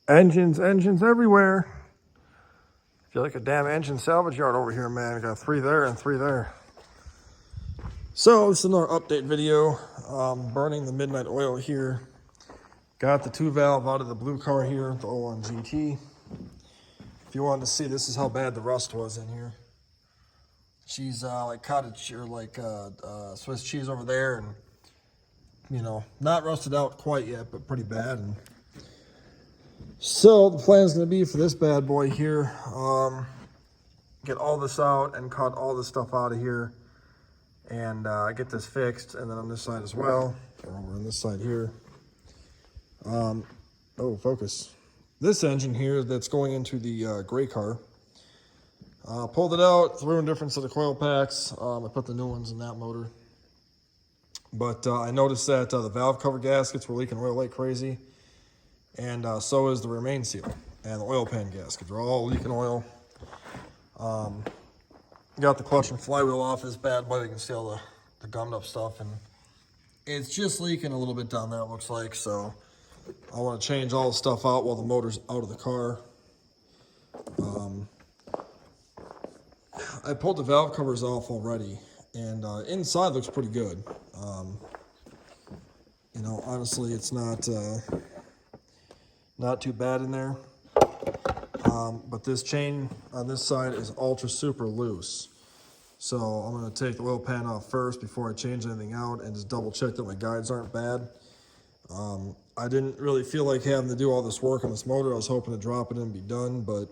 Engines everywhere. I feel like a damn engine salvage yard over here, man. We got 3 there and 3 there. So this is another update video. Burning the midnight oil here. Got the 2-valve out of the blue car here, the 01 GT. If you wanted to see, this is how bad the rust was in here. She's like cottage or like Swiss cheese over there, and you know, not rusted out quite yet, but pretty bad. And so the plan is going to be for this bad boy here, get all this out and cut all this stuff out of here, and get this fixed. And then on this side as well, or over on this side here. Oh, focus. This engine here that's going into the gray car. Pulled it out, threw in different set of coil packs. I put the new ones in that motor. But I noticed that the valve cover gaskets were leaking oil like crazy. And so is the remain seal and the oil pan gaskets. They're all leaking oil. Got the clutch and flywheel off this bad boy. You can see all the gummed up stuff. And it's just leaking a little bit down there, it looks like. So I want to change all the stuff out while the motor's out of the car. I pulled the valve covers off already, and inside looks pretty good. You know, honestly, it's not too bad in there. But this chain on this side is ultra super loose. So I'm going to take the oil pan off first before I change anything out and just double check that my guides aren't bad. I didn't really feel like having to do all this work on this motor. I was hoping to drop it in and be done, but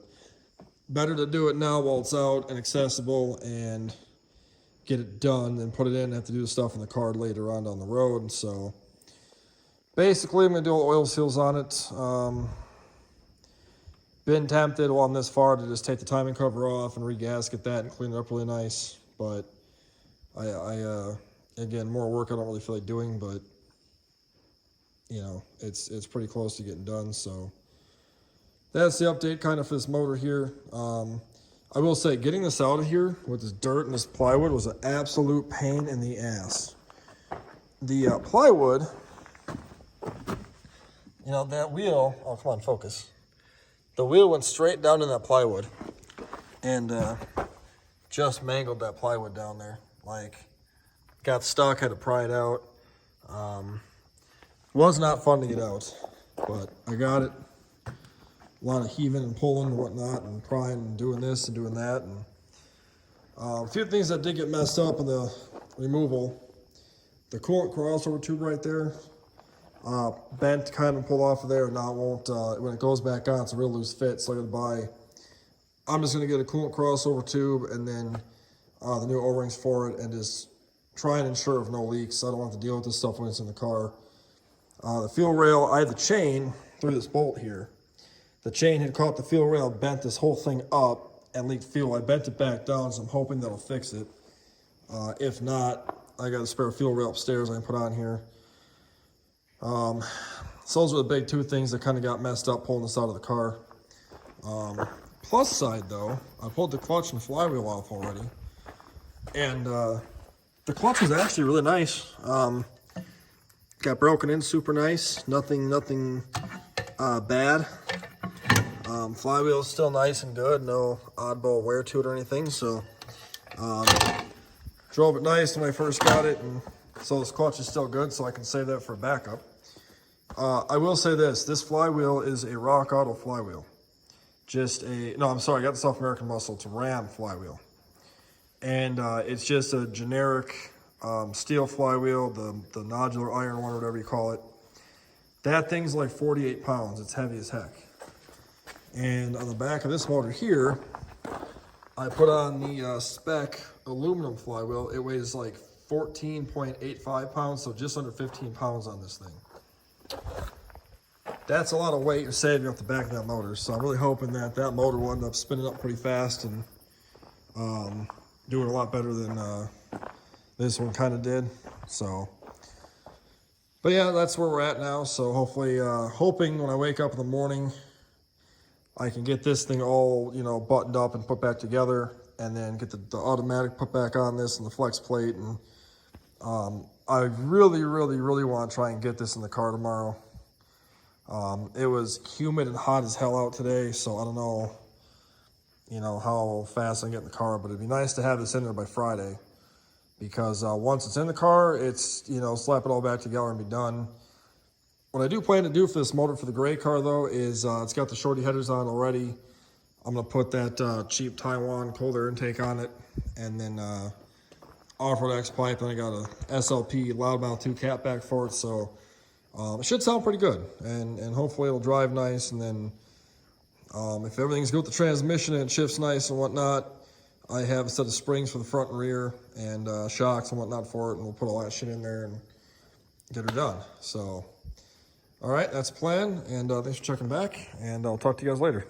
better to do it now while it's out and accessible and get it done than put it in and have to do the stuff in the car later on down the road. So basically I'm going to do all the oil seals on it. Been tempted while I'm this far to just take the timing cover off and re-gasket that and clean it up really nice. But I again, more work I don't really feel like doing, but you know, it's pretty close to getting done. So that's the update kind of for this motor here. I will say, getting this out of here with this dirt and this plywood was an absolute pain in the ass. The plywood, you know, that wheel, oh, come on, focus. The wheel went straight down in that plywood and just mangled that plywood down there. Like, got stuck, had to pry it out. Was not fun to get out, but I got it. A lot of heaving and pulling and whatnot, and prying and doing this and doing that. And a few things that did get messed up in the removal. The coolant crossover tube right there, bent kind of pulled off of there. Now it won't, when it goes back on, it's a real loose fit. So I'm just going to get a coolant crossover tube and then the new O-rings for it and just try and ensure of no leaks. I don't have to deal with this stuff when it's in the car. The fuel rail, I had the chain through this bolt here. The chain had caught the fuel rail, bent this whole thing up and leaked fuel. I bent it back down, so I'm hoping that'll fix it. If not, I got a spare fuel rail upstairs I can put on here. So those are the big two things that kind of got messed up pulling this out of the car. Plus side though, I pulled the clutch and flywheel off already. And the clutch was actually really nice. Got broken in super nice, nothing bad. Flywheel is still nice and good, no oddball wear to it or anything. So drove it nice when I first got it, and so this clutch is still good, so I can save that for backup. I will say this flywheel is a Rock Auto flywheel. I got this off American Muscle. It's a Ram flywheel. And it's just a generic steel flywheel, the nodular iron one, whatever you call it. That thing's like 48 pounds. It's heavy as heck. And on the back of this motor here, I put on the spec aluminum flywheel. It weighs like 14.85 pounds, so just under 15 pounds on this thing. That's a lot of weight you're saving off the back of that motor. So I'm really hoping that motor will end up spinning up pretty fast and doing a lot better than this one kind of did. So, but yeah, that's where we're at now. So hopefully, hoping when I wake up in the morning, I can get this thing all, you know, buttoned up and put back together, and then get the automatic put back on this and the flex plate. And I really want to try and get this in the car tomorrow. It was humid and hot as hell out today, so I don't know, how fast I can get in the car, but it'd be nice to have this in there by Friday, because once it's in the car, it's, slap it all back together and be done. What I do plan to do for this motor for the gray car, though, is it's got the shorty headers on already. I'm going to put that cheap Taiwan cold air intake on it, and then off-road X pipe, and I got a SLP loudmouth 2 catback for it, so it should sound pretty good, and hopefully it'll drive nice. And then if everything's good with the transmission and it shifts nice and whatnot, I have a set of springs for the front and rear, and shocks and whatnot for it, and we'll put all that shit in there and get her done. So, all right, that's the plan, and thanks for checking back, and I'll talk to you guys later.